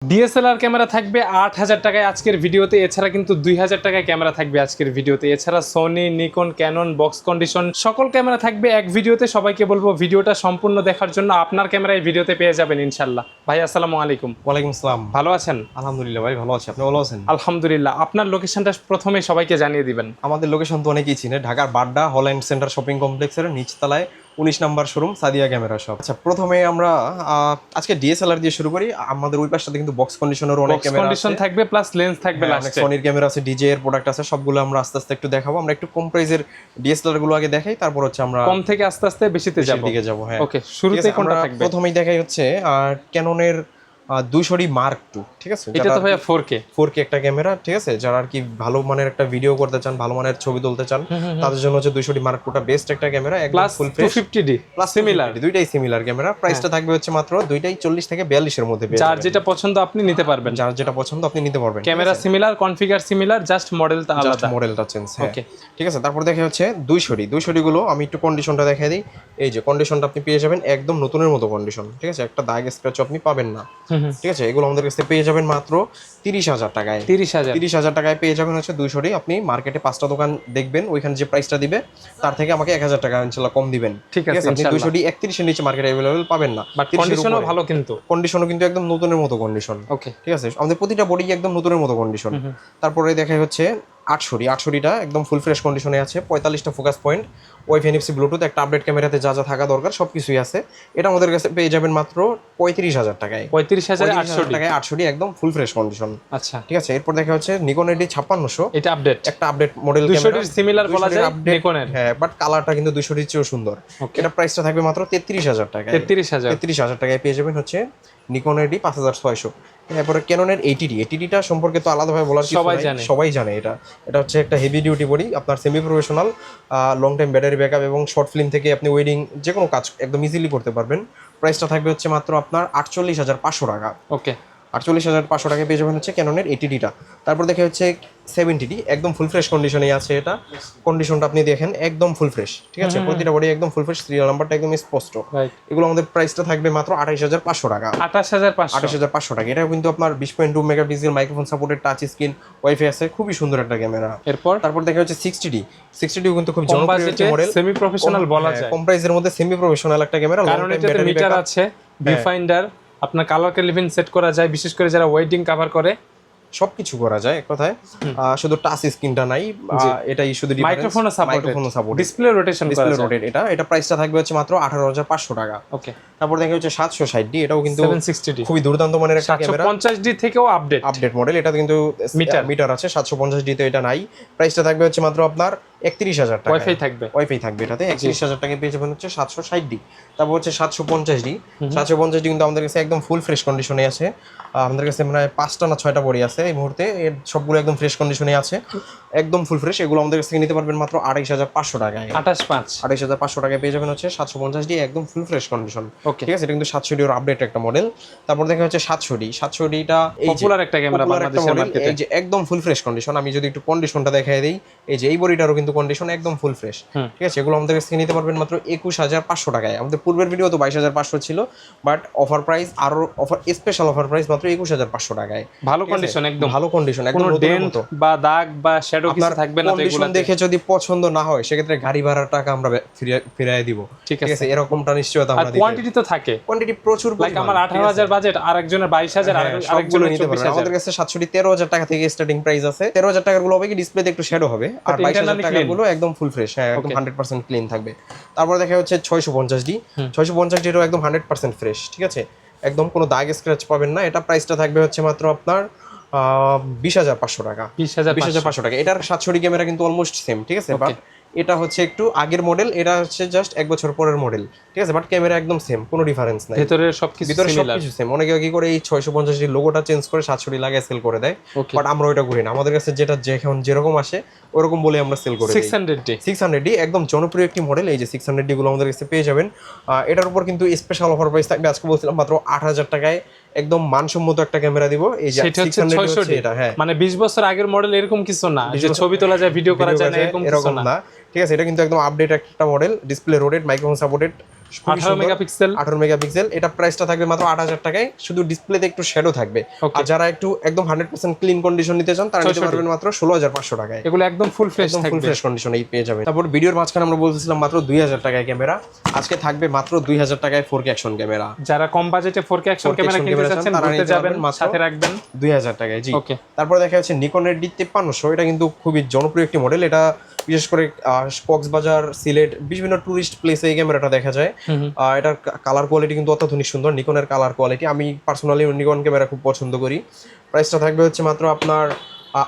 DSLR camera থাকবে ৮,০০০ টাকায় আজকের ভিডিওতে। এছাড়া কিন্তু ২,০০০ টাকায় ক্যামেরা থাকবে আজকের ভিডিওতে। এছাড়া Sony, Nikon, Canon, box condition সকল ক্যামেরা থাকবে এক ভিডিওতে। সবাইকে বলবো ভিডিওটা সম্পূর্ণ দেখার জন্য। আপনার ক্যামেরায় ভিডিওতে পেয়ে যাবেন ইনশাল্লাহ। ভাই আসসালামু আলাইকুম। ওয়ালাইকুম আসসালাম। ভালো আছেন? আলহামদুলিল্লাহ ভাই, ভালো আছি। আপনি ভালো আছেন? আলহামদুলিল্লাহ। আপনার লোকেশনটা প্রথমে সবাইকে জানিয়ে দিবেন। আমাদের লোকেশন তো অনেকেই চিনে, ঢাকার বাড্ডা হল্যান্ড সেন্টার শপিং কমপ্লেক্সের নিচতলায় 19 number showroom Sadia camera shop. আচ্ছা, প্রথমে আমরা আজকে ডিএসএলআর দিয়ে শুরু করি। আমাদের ওই পাশটাতে কিন্তু বক্স কন্ডিশনেরও অনেক ক্যামেরা কন্ডিশন থাকবে, প্লাস লেন্স থাকবে, অনেক সনির ক্যামেরা আছে, ডিজে এর প্রোডাক্ট আছে, সবগুলো আমরা আস্তে আস্তে একটু দেখাবো। আমরা একটু কম প্রাইসের ডিএসএলআর গুলো আগে দেখাই, তারপর হচ্ছে আমরা কম থেকে আস্তে আস্তে বেশিতে যাব। দিকে যাব। হ্যাঁ, ওকে, শুরুতে কোনটা থাকবে? প্রথমেই দেখাই হচ্ছে ক্যাননের 200D মার্ক 2, ঠিক আছে? এটা তো ভাইয়া 4K একটা ক্যামেরা, ঠিক আছে? যারা আর কি ভালো মানের একটা ভিডিও করতে চান, ভালো মানের ছবি তুলতে চান, তাদের জন্য হচ্ছে 200D মার্ক 2টা বেস্ট একটা ক্যামেরা। একদম full fresh. 250D plus similar, দুইটাই সিমিলার ক্যামেরা। প্রাইসটা থাকবে হচ্ছে মাত্র দুইটাই 40 থেকে 42 এর মধ্যে। যার যেটা পছন্দ আপনি নিতে পারবেন। যার যেটা পছন্দ আপনি নিতে পারবেন। Camera similar, configure similar, just মডেলটা আলাদা, মডেলটা চেঞ্জ। ওকে, ঠিক আছে। তারপর দেখা হচ্ছে 200D গুলো আমি একটু কন্ডিশনটা দেখাই দিই। এই যে কন্ডিশনটা আপনি পেয়ে যাবেন একদম নতুনের মতো কন্ডিশন, ঠিক আছে? একটা দাগ স্ক্র্যাচ আপনি পাবেন না, ঠিক আছে? এগুলো আমাদের কাছে পেয়ে যাবেন মাত্র 30,000 টাকায়। 30,000 টাকায় পেয়ে যাবেন হচ্ছে 200D। আপনি মার্কেটে 5টা দোকান দেখবেন, ওইখানে যে প্রাইসটা দিবে তার থেকে আমাকে 1,000 টাকা ইনশাআল্লাহ কম দিবেন, ঠিক আছে? আপনি 200D 31 এর নিচে মার্কেটে अवेलेबल পাবেন না। বাট কন্ডিশনও ভালো, কন্ডিশনও কিন্তু একদম নতুনের মতো কন্ডিশন, ওকে, ঠিক আছে? আমাদের প্রতিটা বডি একদম নতুনের মতো কন্ডিশন। তারপরে দেখাই হচ্ছে 800টা একদম ফুল ফ্রেশ কন্ডিশনে আছে। 45টা focus point, wifi, NFC, Bluetooth, একটা আপডেট ক্যামেরাতে যা যা থাকা দরকার সবকিছুই আছে। এটা আমাদের কাছে পেয়ে যাবেন মাত্র 35,000 টাকায়। 35,800 টাকায় 800D একদম ফুল ফ্রেশ কন্ডিশন। আচ্ছা, ঠিক আছে। এরপর দেখা হচ্ছে নিকন এডি 5600। এটা আপডেট, একটা update model camera. 200D similar বলা যায় নিকনের। হ্যাঁ, বাট কালারটা কিন্তু 200D চেয়েও সুন্দর। এটা প্রাইসটা থাকবে মাত্র 33,000 টাকায়। 33,000 টাকায় পেয়ে যাবেন হচ্ছে নিকন এডি 5600। এরপরে ক্যাননের 80টা সম্পর্কে তো আলাদাভাবে বলার কিছু নাই, সবাই জানে। এটা হচ্ছে একটা হেভি ডিউটি বডি, আপনার semi professional, long time battery backup এবং শর্ট ফিল্ম থেকে আপনি ওয়েডিং যে কোনো কাজ একদম ইজিলি করতে পারবেন। প্রাইসটা থাকবে হচ্ছে মাত্র আপনার 48,500 টাকা। ওকে, 48,500 টাকায় পেয়ে যাবেন হচ্ছে ক্যাননের 80টা। তারপর দেখে হচ্ছে 70D একদম ফুল ফ্রেশ কন্ডিশনেই আছে। এটা কন্ডিশনটা আপনি দেখেন একদম ফুল ফ্রেশ, ঠিক আছে? প্রতিটা বডি একদম ফুল ফ্রেশ, সিরিয়াল নাম্বারটা একদম স্পষ্ট। এগুলো আমাদের প্রাইসটা থাকবে মাত্র 28,500 টাকা। 28,500 টাকা। এটা কিন্তু আপনার 20.2 megapixel microphone supported, touch screen, wifi আছে, খুবই সুন্দর একটা ক্যামেরা। তারপর দেখা হচ্ছে 60D কিন্তু খুব জনপ্রিয় একটা মডেল, সেমি প্রফেশনাল বলা যায়। কম প্রাইসের মধ্যে সেমি প্রফেশনাল একটা ক্যামেরা। কারণ এটাতে মিটার আছে, ভিউ ফাইন্ডার, আপনার কালার ক্যালিভিন সেট করা যায়, বিশেষ করে যারা ওয়েডিং কভার করে সবকিছু করা যায় এক কথায়। শুধু টাচ স্ক্রিনটা নাই, এটাই শুধু মাইক্রোফোন সাপোর্ট, ডিসপ্লে রোটেশন, এটা প্রাইসটা থাকবে হচ্ছে মাত্র 18,500 টাকা। ওকে। তারপর দেখা হচ্ছে 760D, এটাও কিন্তু 760D খুবই দুর্দান্ত মানের একটা ক্যামেরা। 750D থেকেও আপডেট মডেল। এটা কিন্তু মিটার আছে, 750D তে এটা নাই। প্রাইসটা থাকবে হচ্ছে মাত্র আপনার 31,000 টাকা। ওয়াইফাই থাকবে এটাতে। 31,000 টাকায় পেয়ে যাবেন হচ্ছে 760D। তারপর হচ্ছে 750D কিন্তু আমাদের কাছে একদম ফুল ফ্রেশ কন্ডিশনে আছে। আমাদের কাছে মানে 5টা না 6টা বডি আছে এই মুহূর্তে, এর সবগুলো একদম ফ্রেশ কন্ডিশনে আছে, একদম ফুল ফ্রেশ। এগুলো আমাদের কাছ থেকে নিতে পারবেন মাত্র 28,500 টাকায়। 28,500 টাকায় পেয়ে যাবেন হচ্ছে 750D একদম ফুল ফ্রেশ কন্ডিশন, ঠিক আছে? এটা কিন্তু 700D এর আপডেট একটা মডেল। তারপর দেখা হচ্ছে 700Dটা পপুলার একটা ক্যামেরা বাংলাদেশের মার্কেটে, এই যে একদম ফুল ফ্রেশ কন্ডিশন। আমি যদি একটু কন্ডিশনটা দেখাই দেই, এই যে এই বডিটারও কিন্তু কন্ডিশন একদম ফুল ফ্রেশ, ঠিক আছে? এগুলো আমাদের কাছ থেকে নিতে পারবেন মাত্র 21,500 টাকায়। আমাদের পূর্বের ভিডিও তো 22,500 ছিল, বাট অফার প্রাইস আরো স্পেশাল অফার প্রাইস মাত্র 21,500 টাকায়। ভালো কন্ডিশন, একদম ভালো কন্ডিশন, একদম ডেন্ট বা দাগ বা শ্যাডো কিছু থাকবে না। কন্ডিশন দেখে যদি পছন্দ না হয় সেক্ষেত্রে গাড়ি ভাড়ার টাকা আমরা ফিরিয়ে দিব, ঠিক আছে? এরকমটা নিশ্চয়তা আমরা দিই। কোয়ান্টিটি তো থাকে, কোয়ান্টিটি প্রচুর। লাইক আমার 18,000 বাজেট, আরেকজনের 22,000, আরেকজনের 24,000। আমাদের কাছে 700D 13,000 টাকা থেকে স্টার্টিং প্রাইস আছে। 13,000 টাকার গুলো হবে কি ডিসপ্লেতে একটু শ্যাডো হবে, আর 22,000 টাকার গুলো একদম ফুল ফ্রেশ, হ্যাঁ, একদম 100% ক্লিন থাকবে। তারপর দেখা হচ্ছে 650D। 650D এরও একদম 100% ফ্রেশ, ঠিক আছে? একদম কোনো দাগ স্ক্র্যাচ পাবেন না। এটা প্রাইসটা থাকবে হচ্ছে মাত্র আপনার 20,500 টাকা। 20,500 টাকা। এটার 700D ক্যামেরা কিন্তু অলমোস্ট সেম, ঠিক আছে? বাট এটা হচ্ছে একটু আগের মডেল, এটা হচ্ছে জাস্ট 1 বছর পরের মডেল, ঠিক আছে? বাট ক্যামেরা একদম সেম, কোনো ডিফারেন্স নাই। ভিতরে সবকিছু সেম। অনেকে কি করে এই 650D লোগোটা চেঞ্জ করে 700D লাগায় সেল করে দেয়, বাট আমরা ওইটা করি না। আমাদের কাছে যেটা যেরকম আসে ওরকম বলে আমরা সেল করে দিই। 600D একদম জনপ্রিয় একটি মডেল। এই যে 600D গুলো আমাদের কাছে পেয়ে যাবেন। এটার উপর কিন্তু স্পেশাল অফার প্রাইস থাকবে, আজকে বলছিলাম মাত্র 8,000 টাকায় একদম মানসম্মত একটা ক্যামেরা দিব। এই যে 600D, এটা হ্যাঁ মানে 20 বছর আগের মডেল এরকম কিছু না যে ছবি তোলা যায়, ভিডিও করা যায় না, এরকম না, ঠিক আছে? এটা কিন্তু একদম আপডেট একটা model, display রোটেড, microphone supported, 18 megapixel. 18 megapixel. এটা প্রাইসটা থাকবে মাত্র 8000 টাকায়, শুধু ডিসপ্লেতে একটু শ্যাডো থাকবে। আর যারা একটু একদম 100% ক্লিন কন্ডিশন নিতে চান তারা নিতে পারবেন মাত্র 16500 টাকায়। এগুলো একদম ফুল ফ্রেশ থাকবে, ফুল ফ্রেশ কন্ডিশনেই পেয়ে যাবেন। তারপর ভিডিওর মাঝখানে আমরা বলতেছিলাম মাত্র 2000 টাকায় ক্যামেরা, আজকে থাকবে মাত্র 2000 টাকায় 4K অ্যাকশন ক্যামেরা। যারা কম বাজেটে 4K অ্যাকশন ক্যামেরা কিনতে চাচ্ছেন ঘুরতে যাবেন, সাথে রাখবেন 2000 টাকায়। জি। ওকে। তারপর দেখা যাচ্ছে নিকনের D5300, এটা কিন্তু খুবই জনপ্রিয় একটি মডেল। এটা বিশেষ করে কক্সবাজার, সিলেট, বিভিন্ন টুরিস্ট প্লেসে এই ক্যামেরাটা দেখা যায়। এটার কালার কোয়ালিটি কিন্তু অত্যাধুনিক সুন্দর, নিকনের কালার কোয়ালিটি। আমি পার্সোনালি নিকন ক্যামেরা খুব পছন্দ করি। প্রাইসটা থাকবে হচ্ছে মাত্র আপনার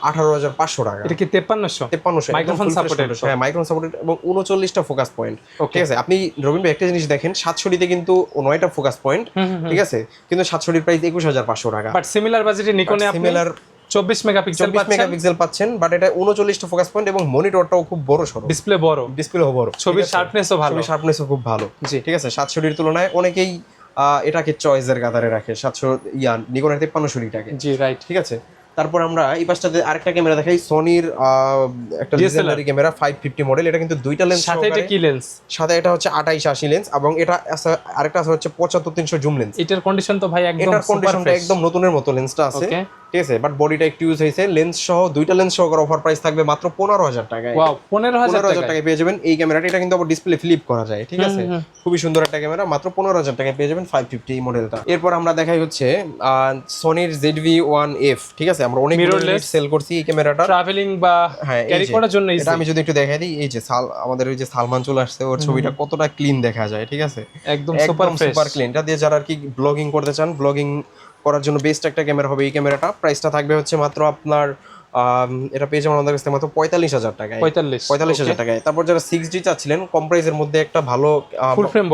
18500 টাকা। এটা কি 5300 মাইক্রোফোন সাপোর্টেড? হ্যাঁ, মাইক্রোফোন সাপোর্টেড এবং 39টা ফোকাস পয়েন্ট। ঠিক আছে, আপনি রবিন ভাই একটা জিনিস দেখেন, 700 তে কিন্তু 9টা ফোকাস পয়েন্ট, ঠিক আছে, কিন্তু 700 এর প্রাইস 21500 টাকা। বাট সিমিলার বাজেটে নিকনে আপনি 24 মেগাপিক্সেল পাচ্ছেন, বাট এটা 39টা ফোকাস পয়েন্ট এবং মনিটরটাও খুব বড় সরো, ডিসপ্লে বড়, ছবির শার্পনেসও খুব ভালো। ঠিক আছে, 700 এর তুলনায় অনেকেই এটাকে চয়েসের কাতারে রাখে, 700 নিকনের 5300টাকে। জি, রাইট। ঠিক আছে, তারপর আমরা এই পাশটাতে আরেকটা ক্যামেরা দেখাই, সনির একটা লিজেন্ডারি ক্যামেরা 550 মডেল। এটা কিন্তু দুইটা লেন্স সাথে। এটা কি লেন্স? সাথে এটা হচ্ছে 2880 লেন্স এবং এটা আরেকটা আছে হচ্ছে 75300 জুম লেন্স। এটার কন্ডিশন তো ভাই একদম এটার কন্ডিশনটা একদম নতুনের মতো লেন্সটা আছে। ঠিক আছে, বাট বডিটা একটু ইউজ হয়েছে। লেন্স সহ দুইটা লেন্স সহ অফার প্রাইস থাকবে মাত্র 15000 টাকায়। ওয়াও, 15000 টাকায় পেয়ে যাবেন এই ক্যামেরাটা। এটা কিন্তু আবার ডিসপ্লে ফ্লিপ করা যায়। ঠিক আছে, খুবই সুন্দর একটা ক্যামেরা, মাত্র 15000 টাকায় পেয়ে যাবেন 550 এই মডেলটা। এরপর আমরা দেখাই হচ্ছে সনির ZV-1F। ঠিক আছে, আমরা অনেক সেল করছি এই ক্যামেরাটা ট্রাভেলিং বা ক্যারি করার জন্য। এটা আমি যদি একটু দেখাই দিই, এই যে আমাদের ওই যে সালমান চলে আসছে, ওর ছবিটা কতটা ক্লিন দেখা যায়। ঠিক আছে, একদম সুপার ক্লিন। এটা দিয়ে যারা আর কি ব্লগিং করতে চান, ব্লগিং করার জন্য বেস্ট একটা ক্যামেরা হবে এই ক্যামেরাটা। প্রাইসটা থাকবে হচ্ছে মাত্র আপনার এটা পেয়ে যাবেন আমাদের কাছ থেকে মাত্র 45000 টাকায়। 45000 টাকায়। তারপর যারা 6D চাচ্ছিলেন কম প্রাইসের মধ্যে একটা ভালো ফুল ফ্রেম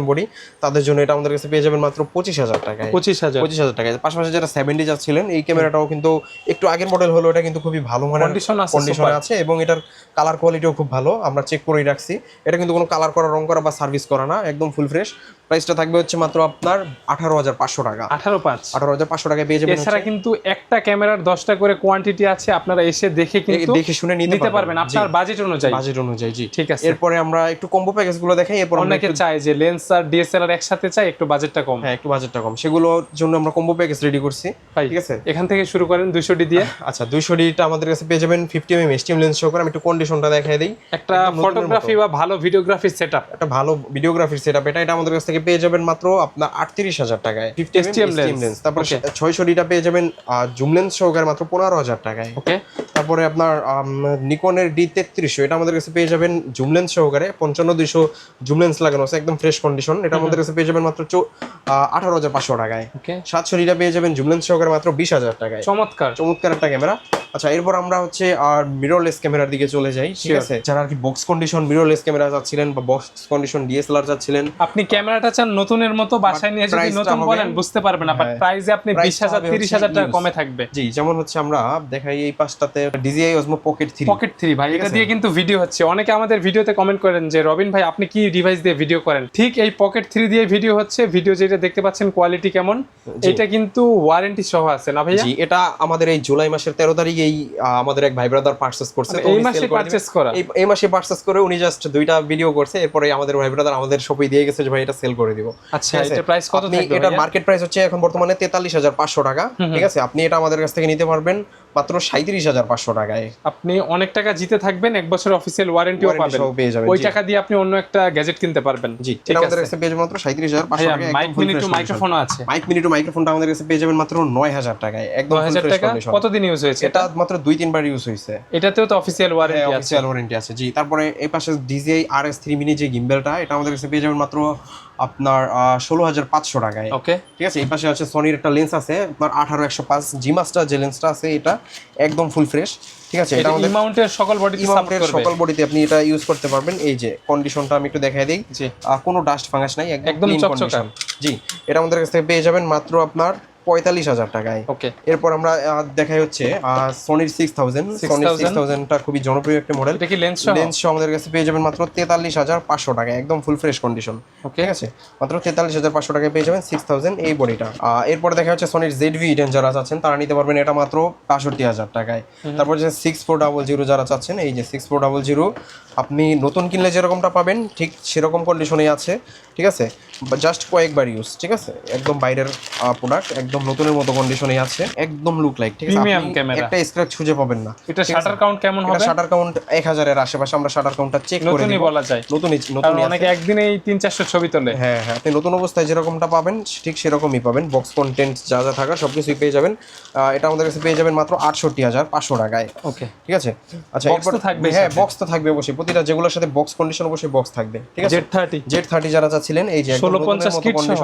বডি, তাদের জন্য এটা আমাদের কাছে পেয়ে যাবেন মাত্র 25000 টাকায়। 25000 টাকায়। পাশাপাশি যারা 7D চাচ্ছিলেন, এই ক্যামেরাটাও কিন্তু একটু আগের মডেল হলো, এটা কিন্তু খুবই ভালো মানের কন্ডিশনে আছে এবং এটার কালার কোয়ালিটিও খুব ভালো, আমরা চেক করেই রাখছি। এটা কিন্তু কোনো কালার করা, রং করা বা সার্ভিস করা না, একদম ফুল ফ্রেশ। প্রাইসটা থাকবে হচ্ছে মাত্র আপনার 18500 টাকা। 18500 টাকায় পেয়ে যাবেন। এছাড়া কিন্তু একটা ক্যামেরার 10টা করে কোয়ান্টিটি আছে, আপনারা এসে দেখে শুনে নিতে পারবেন আপনার বাজেট অনুযায়ী। জি, ঠিক আছে। এরপরে আমরা একটু কম্বো প্যাকেজগুলো দেখাই। এরপর অনেকে চায় যে লেন্স আর ডিএসএলআর একসাথে চায়, একটু বাজেটটা কম। হ্যাঁ, একটু বাজেটটা কম, সেগুলোর জন্য আমরা কম্বো প্যাকেজ রেডি করছি। ঠিক আছে, এখান থেকে শুরু করেন 200D দিয়ে। আচ্ছা, 200Dটা আমাদের কাছে পেয়ে যাবেন 50mm STM লেন্স সহ। আমি একটু কন্ডিশনটা দেখাই দেই। একটা ফটোগ্রাফি বা ভালো ভিডিওগ্রাফি সেটআপ, একটা ভালো ভিডিওগ্রাফির সেটআপ, এটা আমাদের কাছ থেকে পেয়ে যাবেন মাত্র আপনার 38000 টাকায় 50mm STM লেন্স। তারপর 600Dটা পেয়ে যাবেন জুম লেন্স সহকারে মাত্র 15000 টাকায়। ওকে। তারপরে আপনার নিকনের D3300, এটা আমাদের কাছে পেয়ে যাবেন জুম লেন্স সহকারে 55200 জুম লেন্স লাগানো আছে, একদম ফ্রেশ কন্ডিশন। এটা আমাদের কাছে পেয়ে যাবেন মাত্র 18500 টাকায়। 700Dটা পেয়ে যাবেন জুম লেন্স সহকারে মাত্র 20000 টাকায়। চমৎকার একটা ক্যামেরা। আচ্ছা, এরপর আমরা হচ্ছে মিররলেস ক্যামেরার দিকে চলে যাই। ঠিক আছে, যারা আর কি বক্স কন্ডিশন মিররলেস ক্যামেরা চাচ্ছিলেন বা বক্স কন্ডিশন DSLR চাচ্ছিলেন, আপনি ক্যামেরাটা চান নতুনের মতো, বাসায় নিয়ে যদি নতুন বলেন বুঝতে পারবেন না, বাট প্রাইসে আপনি 20000 30000 টাকা কমে থাকবে। জি, যেমন হচ্ছে আমরা দেখাই এই পাশটাতে DJI Osmo Pocket 3 ভাই, এটা দিয়ে কিন্তু ভিডিও হচ্ছে। অনেকে আমাদের ভিডিওতে কমেন্ট করেন যে রবিন ভাই আপনি কি ডিভাইস দিয়ে ভিডিও করেন। ঠিক এই Pocket 3 দিয়ে ভিডিও হচ্ছে। ভিডিও যেটা দেখতে পাচ্ছেন কোয়ালিটি কেমন, এটা কিন্তু ওয়ারেন্টি সহ আছে না ভাইয়া? জি, এটা আমাদের এই জুলাই মাসের 13 তারিখেই আমাদের এক ভাই ব্রাদার পারচেজ করছে। এই মাসে পারচেজ করে উনি জাস্ট দুইটা ভিডিও করছে, এরপরে আমাদের ভাই ব্রাদার আমাদের শপে দিয়ে গেছে যে ভাই এটা সেল করে দিব। আচ্ছা, এটা প্রাইস কত থাকবে? এটা মার্কেট প্রাইস হচ্ছে এখন বর্তমানে 43500 টাকা। ঠিক আছে, আপনি এটা আমাদের কাছ থেকে নিতে পারবেন মাত্র 37500 টাকায়। আপনি অনেক টাকা জিতে থাকবেন, 1 বছরের অফিসিয়াল ওয়ারেন্টিও পাবেন। ওই টাকা দিয়ে আপনি অন্য একটা গ্যাজেট কিনতে পারবেন। জি, এটা আমাদের কাছে পেয়ে যাবেন মাত্র 37500 টাকায়। মাইক মিনি টু মাইক্রোফোনও আছে। মাইক মিনি টু মাইক্রোফোনটা আমাদের কাছে পেয়ে যাবেন মাত্র 9000 টাকায়, একদম 9000 টাকা। কতদিন ইউজ হয়েছে? এটা মাত্র 2-3 বার ইউজ হয়েছে। এটাতেও তো অফিসিয়াল ওয়ারেন্টি আছে। জি, তারপরে এই পাশে DJI RS3 মিনি যে গিম্বেলটা, এটা আমাদের কাছে পেয়ে যাবেন মাত্র আপনার 16500 টাকায়। ওকে, ঠিক আছে। এই পাশে আছে সনির একটা লেন্স আছে আপনার 18105 জি মাস্টার যে লেন্সটা আছে, এটা একদম ফুল ফ্রেশ। ঠিক আছে, এটা আমাদের মাউন্টের সকল বডিতে আপনি এটা ইউজ করতে পারবেন। এই যে কন্ডিশনটা আমি একটু দেখাই দেই, কোনো ডাস্ট ফাঙ্গাস নাই, একদম চকচকে। জি, এটা আমাদের কাছ থেকে পেয়ে যাবেন মাত্র আপনার 45000 টাকায়। ওকে। এরপর আমরা দেখাই হচ্ছে সনির 6000টা খুবই জনপ্রিয় একটা মডেল। এটা কি লেন্স সহ আমাদের কাছে পেয়ে যাবেন মাত্র 43500 টাকায়, একদম ফুল ফ্রেশ কন্ডিশন। ঠিক আছে, মাত্র 43500 টাকায় পেয়ে যাবেন 6000 এই বডিটা। এরপর দেখা হচ্ছে সনির ZV-10 যারা চাচ্ছেন তারা নিতে পারবেন এটা মাত্র 65000 টাকায়। তারপর যে 6400 যারা চাচ্ছেন, এই যে 6400 আপনি নতুন কিনলে যেরকমটা পাবেন ঠিক সেরকম কন্ডিশনেই আছে, ঠিক আছে, জাস্ট কয়েকবার ইউজ, ঠিক আছে, একদম বাইরের প্রোডাক্ট, একদম নতুনের মতো কন্ডিশনেই আছে, একদম লুক লাইক, ঠিক আছে, প্রিমিয়াম ক্যামেরা, একটা স্ক্র্যাচ খুঁজে পাবেন না। এটা শাটার কাউন্ট কেমন হবে? শাটার কাউন্ট 1000 এর আশেপাশে, আমরা শাটার কাউন্টটা চেক করে নতুনই দিব, বলা যায়, নতুনই অনেকে একদিনেই 300-400 ছবি তোলে। হ্যাঁ হ্যাঁ, আপনি নতুন অবস্থায় যেরকমটা পাবেন ঠিক সেরকমই পাবেন, বক্স কন্টেন্ট যা যা থাকা সবকিছুই পেয়ে যাবেন। এটা আমাদের কাছে পেয়ে যাবেন মাত্র 68,500 টাকায়। ওকে, ঠিক আছে। আচ্ছা, বক্স তো থাকবে, হ্যাঁ বক্স তো থাকবে অবশ্যই, প্রতিটা যেগুলোর সাথে বক্স কন্ডিশন অবশ্যই বক্স থাকবে, ঠিক আছে। Z30 যারা চাচ্ছিলেন, এই যে 1650 কিট সহ,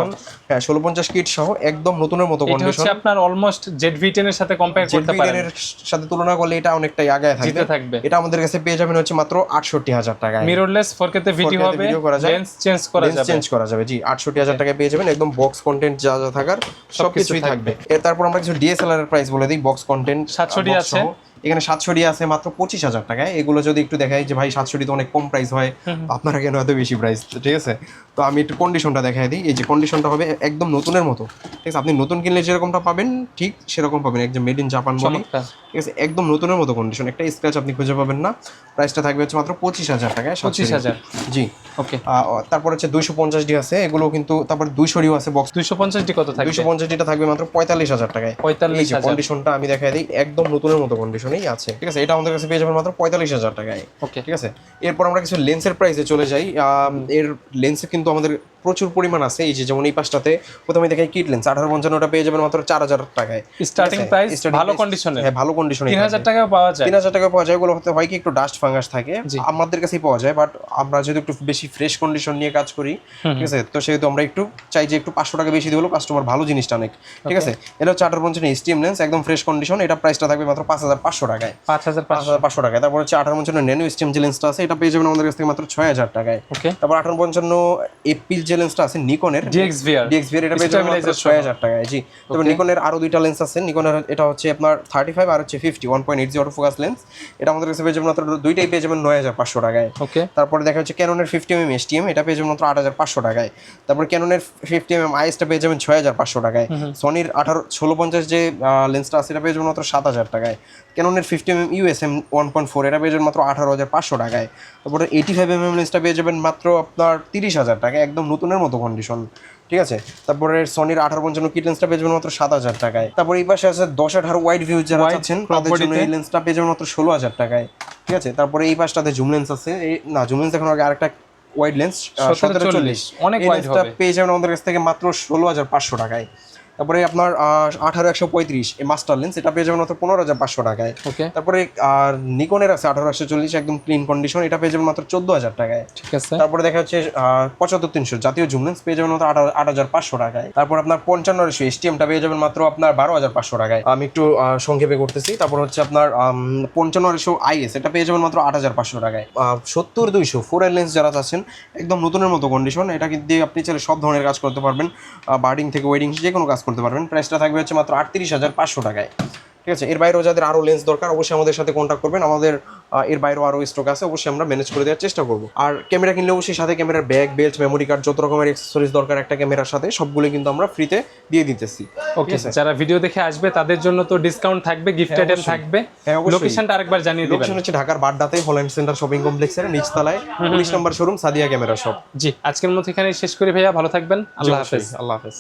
হ্যাঁ 1650 কিট সহ একদম নতুনের মতো কন্ডিশন। এটা হচ্ছে আপনার অলমোস্ট ZV-10 এর সাথে কম্পেয়ার করতে পারেন, ZV-10 এর সাথে তুলনা করলে এটা অনেকটাই আগে থাকবে। এটা আমাদের কাছে পেয়ে যাবেন হচ্ছে মাত্র 68,000 টাকায়। মিররলেস 4K তে ভিডিও হবে, লেন্স চেঞ্জ করা যাবে, জি 68,000 টাকায় পেয়ে যাবেন, একদম বক্স কন্টেন্ট যা যা থাকার সবকিছুই থাকবে। তারপর আমরা কিছু DSLR এর প্রাইস বলে দিই, বক্স কন্টেন্ট 700 আছে, এখানে 700 আছে মাত্র 25,000 টাকায়। এগুলো যদি একটু দেখাই যে ভাই 700 তো অনেক কম প্রাইস হয়, আপনারা কেন এত বেশি প্রাইস, ঠিক আছে। তো আমি একটু কন্ডিশনটা দেখাই দিই, এই যে কন্ডিশনটা হবে একদম নতুনের মতো, ঠিক আছে, আপনি নতুন কিনলে যেরকমটা পাবেন ঠিক সেরকম পাবেন, একদম মেড ইন জাপান বডি, ঠিক আছে, একদম নতুনের মতো কন্ডিশন, একটা স্ক্র্যাচ আপনি খুঁজে পাবেন না। প্রাইসটা থাকবে হচ্ছে মাত্র 25,000 টাকায়। 25,000, জি ওকে। তারপর হচ্ছে 250D আছে, এগুলো কিন্তু, তারপর 200D আছে বক্স। 250D কত থাকবে? 250Dটা থাকবে মাত্র 45,000 টাকায়। 45,000, এই যে কন্ডিশনটা আমি দেখাই দিই, একদম নতুনের মতো কন্ডিশনেই আছে, ঠিক আছে। এটা আমাদের কাছে পেয়ে যাবেন মাত্র 45,000 টাকায়, ওকে, ঠিক আছে। এরপর আমরা কিছু লেন্সের প্রাইসে চলে যাই। এর লেন্সে কিন্তু আমাদের প্রচুর পরিমাণ আছে, এই যে যেমন এই পাশটাতে প্রথমে দেখাই কিট লেন্স 1855, পেয়ে যাবেন মাত্র 4,000 টাকায় স্টার্টিং প্রাইস, ভালো কন্ডিশনে। হ্যাঁ ভালো কন্ডিশনে 3,000 টাকায় পাওয়া যায়, 3,000 টাকায় পাওয়া যায়। এগুলো হতে হয় কি একটু ডাস্ট ফাঙ্গাস থাকে, আমাদের কাছেই পাওয়া যায়, বাট আমরা যেহেতু একটু বেশি ফ্রেশ কন্ডিশন নিয়ে কাজ করি, ঠিক আছে, তো সেহেতু আমরা একটু চাই যে একটু 500 টাকা বেশি দিলেও কাস্টমার ভালো জিনিসটা অনেক, ঠিক আছে। এটা হচ্ছে 1855 STM লেন্স, একদম ফ্রেশ কন্ডিশন, এটা প্রাইসটা থাকবে মাত্র 5,500 টাকায়, 5,500 টাকায়। তারপর হচ্ছে 1855 ন্যানো STM যে লেন্সটা আছে, এটা পেয়ে যাবেন আমাদের কাছ থেকে মাত্র 6,000 টাকায়। তারপর 1855 এপিল যে লেন্সটা আছে নিকনের DXVR, এটা পেয়ে যাবেন মাত্র 6,000 টাকায়, জি। তারপর নিকনের আরো দুইটা লেন্স আছে, নিকনের এটা হচ্ছে আপনার 35 আর হচ্ছে 50 1.8 অটো ফোকাস লেন্স, এটা আমাদের কাছে পেয়ে যাবেন মাত্র দুইটাই পেয়ে যাবেন 9,500 টাকায়। ওকে। তারপরে দেখা হচ্ছে ক্যাননের 50mm STM, এটা পেয়ে যাবেন মাত্র 8,500 টাকায়। তারপর ক্যাননের 50mm IS-টা পেয়ে যাবেন 6,500 টাকায়। সনির 1650 যে লেন্সটা আছে, এটা পেয়ে যাবেন মাত্র 7,000 টাকায়। ক্যাননের 50mm USM 1.4, এটা পেয়ে যাবেন মাত্র 18,500 টাকায়। তারপরে 85mm লেন্সটা পেয়ে যাবেন মাত্র আপনার 30,000 টাকায়, একদম নতুনের মতো কন্ডিশন, ঠিক আছে। তারপরে সনির 1855 কিট লেন্সটা পেয়ে যাবেন মাত্র 7,000 টাকায়। তারপর এই পাশে আছে 10-18 ওয়াইড ভিউ যারা চাচ্ছেন তাদের জন্য এই লেন্সটা পেয়ে যাবেন মাত্র 16,000 টাকায়, ঠিক আছে। তারপরে এই পাশটাতে জুম লেন্স আছে, না জুম লেন্স এখন আগে আরেকটা ওয়াইড লেন্স 1740, অনেক ওয়াইড হবে, পেয়ে যাবেন আমাদের কাছ থেকে মাত্র 16,500 টাকায়। তারপরে আপনার 18-135 এই মাস্টার লেন্স, এটা পেয়ে যাবেন মাত্র 15,500 টাকায়। তারপরে আর নিকনের আছে 18-140 একদম ক্লিন কন্ডিশন, এটা পেয়ে যাবেন মাত্র 14,000 টাকায়, ঠিক আছে। তারপরে দেখা যাচ্ছে 75-300 জাতীয় জুম লেন্স পেয়ে যাবেন মাত্র 8,500 টাকায়। তারপর আপনার 55-100 STM-টা পেয়ে যাবেন মাত্র আপনার 12,500 টাকায়। আমি একটু সংক্ষেপে করতেছি। তারপর হচ্ছে আপনার 55-100 IS, এটা পেয়ে যাবেন মাত্র 8,500 টাকায়। 70-200 4L লেন্স যারা চাচ্ছেন একদম নতুনের মতো কন্ডিশন, এটা কিন্তু আপনি চাইলে সব ধরনের কাজ করতে পারবেন, বার্ডিং থেকে ওয়েডিং যে কোনো কাজ করতে পারবেন। প্রাইসটা থাকবে হচ্ছে মাত্র 38,500 টাকায়, ঠিক আছে। এর বাইরেও যাদের আরো লেন্স দরকার অবশ্যই আমাদের সাথে কন্ট্যাক্ট করবেন, আমাদের এর বাইরেও আরো স্টক আছে, অবশ্যই আমরা ম্যানেজ করে দেওয়ার চেষ্টা করব। আর ক্যামেরা কিনলে অবশ্যই সাথে ক্যামেরার ব্যাগ, বেল্ট, মেমোরি কার্ড, যত রকমের অ্যাকসেসরিজ দরকার একটা ক্যামেরার সাথে সবগুলো কিন্তু আমরা ফ্রিতে দিয়ে দিতেছি। ওকে, যারা ভিডিও দেখে আসবে তাদের জন্য তো ডিসকাউন্ট থাকবে, গিফট আইটেম থাকবে। লোকেশনটা আরেকবার জানিয়ে দিবেন। লোকেশন হচ্ছে ঢাকার বাড্ডাতে হল্যান্ড সেন্টার শপিং কমপ্লেক্সের নিচতলায় 19 নম্বর শোরুম সাদিয়া ক্যামেরা শপ। জি, আজকের মতো এখানে শেষ করি ভাইয়া, ভালো থাকবেন, আল্লাহ হাফেজ। আল্লাহ হাফেজ।